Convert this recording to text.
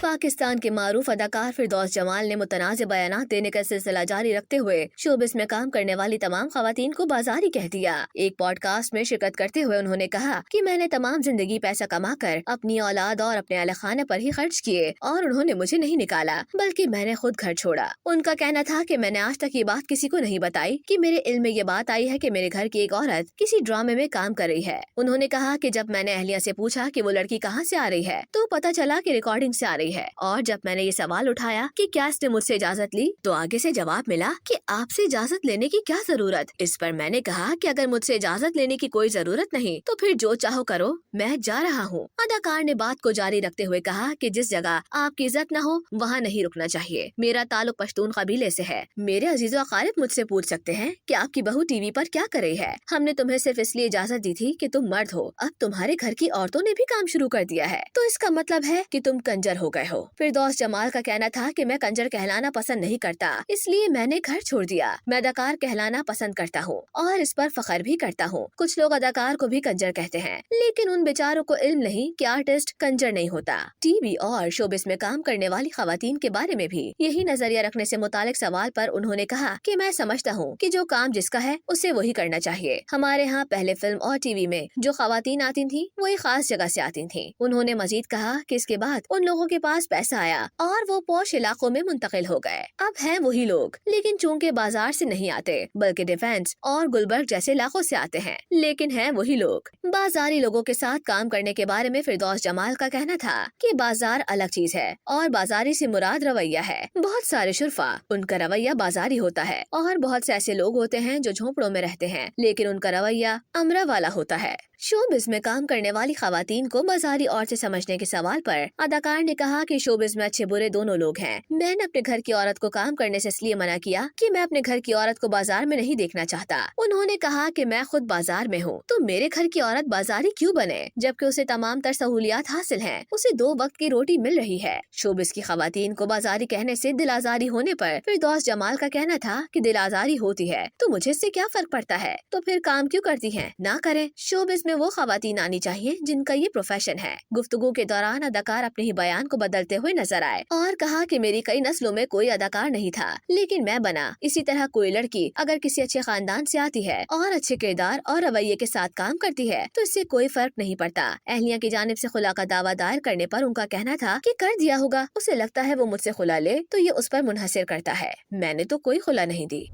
پاکستان کے معروف اداکار فردوس جمال نے متنازع بیانات دینے کا سلسلہ جاری رکھتے ہوئے شوبز میں کام کرنے والی تمام خواتین کو بازاری کہہ دیا۔ ایک پوڈ کاسٹ میں شرکت کرتے ہوئے انہوں نے کہا کہ میں نے تمام زندگی پیسہ کما کر اپنی اولاد اور اپنے اہل خانہ پر ہی خرچ کیے اور انہوں نے مجھے نہیں نکالا بلکہ میں نے خود گھر چھوڑا۔ ان کا کہنا تھا کہ میں نے آج تک یہ بات کسی کو نہیں بتائی کہ میرے علم میں یہ بات آئی ہے کہ میرے گھر کی ایک عورت کسی ڈرامے میں کام کر رہی ہے۔ انہوں نے کہا کہ جب میں نے اہلیہ سے پوچھا کہ وہ لڑکی کہاں سے آ رہی ہے تو پتہ چلا کہ ریکارڈنگ سے آ رہی ہے، اور جب میں نے یہ سوال اٹھایا کہ کیا اس نے مجھ سے اجازت لی تو آگے سے جواب ملا کہ آپ سے اجازت لینے کی کیا ضرورت۔ اس پر میں نے کہا کہ اگر مجھ سے اجازت لینے کی کوئی ضرورت نہیں تو پھر جو چاہو کرو، میں جا رہا ہوں۔ اداکار نے بات کو جاری رکھتے ہوئے کہا کہ جس جگہ آپ کی عزت نہ ہو وہاں نہیں رکنا چاہیے۔ میرا تعلق پشتون قبیلے سے ہے۔ میرے عزیز و اقارب مجھ سے پوچھ سکتے ہیں کہ آپ کی بہو ٹی وی پر کیا کر رہی ہے۔ ہم نے تمہیں صرف اس لیے اجازت دی تھی کہ تم مرد ہو، اب تمہارے گھر کی عورتوں نے بھی کام شروع کر دیا ہے تو اس کا مطلب ہے کہ تم کنجر ہو گئے ہو۔ فردوس جمال کا کہنا تھا کہ میں کنجر کہلانا پسند نہیں کرتا، اس لیے میں نے گھر چھوڑ دیا۔ میں اداکار کہلانا پسند کرتا ہوں اور اس پر فخر بھی کرتا ہوں۔ کچھ لوگ اداکار کو بھی کنجر کہتے ہیں لیکن ان بیچاروں کو علم نہیں کہ آرٹسٹ کنجر نہیں ہوتا۔ ٹی وی اور شوبز میں کام کرنے والی خواتین کے بارے میں بھی یہی نظریہ رکھنے سے متعلق سوال پر انہوں نے کہا کہ میں سمجھتا ہوں کہ جو کام جس کا ہے اسے وہی کرنا چاہیے۔ ہمارے ہاں پہلے فلم اور ٹی وی میں جو خواتین آتی تھیں وہ ایک خاص جگہ سے آتی تھیں۔ انہوں نے مزید کہا کہ اس کے بعد ان لوگوں کے پاس پیسہ آیا اور وہ پوش علاقوں میں منتقل ہو گئے۔ اب ہیں وہی لوگ لیکن چونکہ بازار سے نہیں آتے بلکہ ڈیفینس اور گلبرگ جیسے علاقوں سے آتے ہیں، لیکن ہیں وہی لوگ۔ بازاری لوگوں کے ساتھ کام کرنے کے بارے میں فردوس جمال کا کہنا تھا کہ بازار الگ چیز ہے اور بازاری سے مراد رویہ ہے۔ بہت سارے شرفا ان کا رویہ بازاری ہوتا ہے اور بہت سے ایسے لوگ ہوتے ہیں جو جھونپڑوں میں رہتے ہیں لیکن ان کا رویہ امرا والا ہوتا ہے۔ شوبز میں کام کرنے والی خواتین کو بازاری عورتیں سمجھنے کے سوال پر اداکار نے کہا کہ شوبز میں اچھے برے دونوں لوگ ہیں۔ میں نے اپنے گھر کی عورت کو کام کرنے سے اس لیے منع کیا کہ میں اپنے گھر کی عورت کو بازار میں نہیں دیکھنا چاہتا۔ انہوں نے کہا کہ میں خود بازار میں ہوں تو میرے گھر کی عورت بازاری کیوں بنے جبکہ اسے تمام تر سہولیات حاصل ہیں، اسے 2 وقت کی روٹی مل رہی ہے۔ شوبز کی خواتین کو بازاری کہنے سے دل آزاری ہونے پر فردوس جمال کا کہنا تھا کہ دل آزاری ہوتی ہے تو مجھے اس سے کیا فرق پڑتا ہے، تو پھر کام کیوں کرتی ہیں، نہ کریں۔ شوبز میں وہ خواتین آنی چاہیے جن کا یہ پروفیشن ہے۔ گفتگو کے دوران اداکار اپنے ہی بیان کو بدلتے ہوئے نظر آئے اور کہا کہ میری کئی نسلوں میں کوئی اداکار نہیں تھا لیکن میں بنا۔ اسی طرح کوئی لڑکی اگر کسی اچھے خاندان سے آتی ہے اور اچھے کردار اور رویے کے ساتھ کام کرتی ہے تو اس سے کوئی فرق نہیں پڑتا۔ اہلیہ کی جانب سے خلا کا دعویٰ دائر کرنے پر ان کا کہنا تھا کہ کر دیا ہوگا، اسے لگتا ہے وہ مجھ سے خلا لے تو یہ اس پر منحصر کرتا ہے، میں نے تو کوئی خلا نہیں دی۔